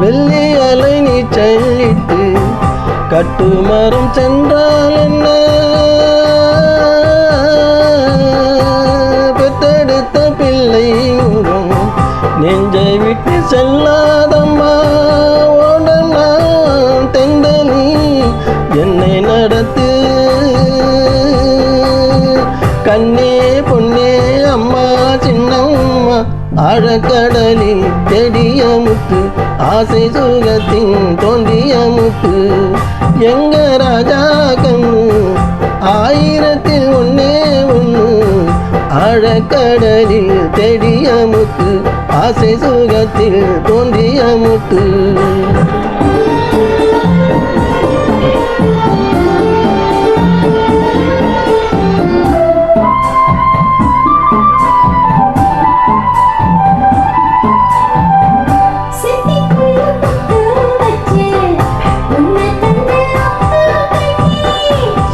வெள்ளி அலை நீ சொல்லிட்டு கட்டுமரம் சென்றால் என்ன, பெத்தெடுத்த பிள்ளை முகம் நெஞ்சை விட்டு செல்லாதம்மா. ஓடனா தெந்தனி என்னை நடத்து, கண்ணே பொன்னே அம்மா சின்னம்மா. ஆழக்கடலில் தெடிய முத்து, ஆசை சுகத்தின் தோன்றிய முத்து. எங்க ராஜா கண்ணு ஆயிரத்தில் ஒன்னே ஒன்று, ஆழக்கடலில் தெடிய முத்து, ஆசை சுகத்தில் தோன்றிய முத்து.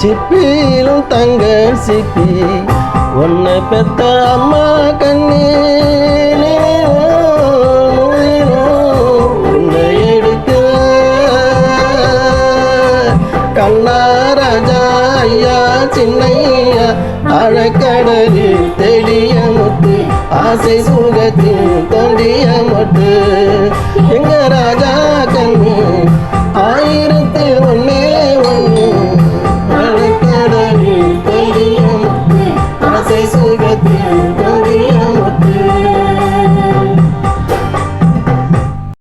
சிப்பியிலும் தங்க சிப்பி ஒன்ன பெத்த அம்மா கண்ணே. உன்னை எடுக்க கண்ணா ராஜா ஐயா சின்னையா. ஆழக்கடலில் தெளிய முத்து, ஆசை சுகத்தில் தோண்டிய மட்டு.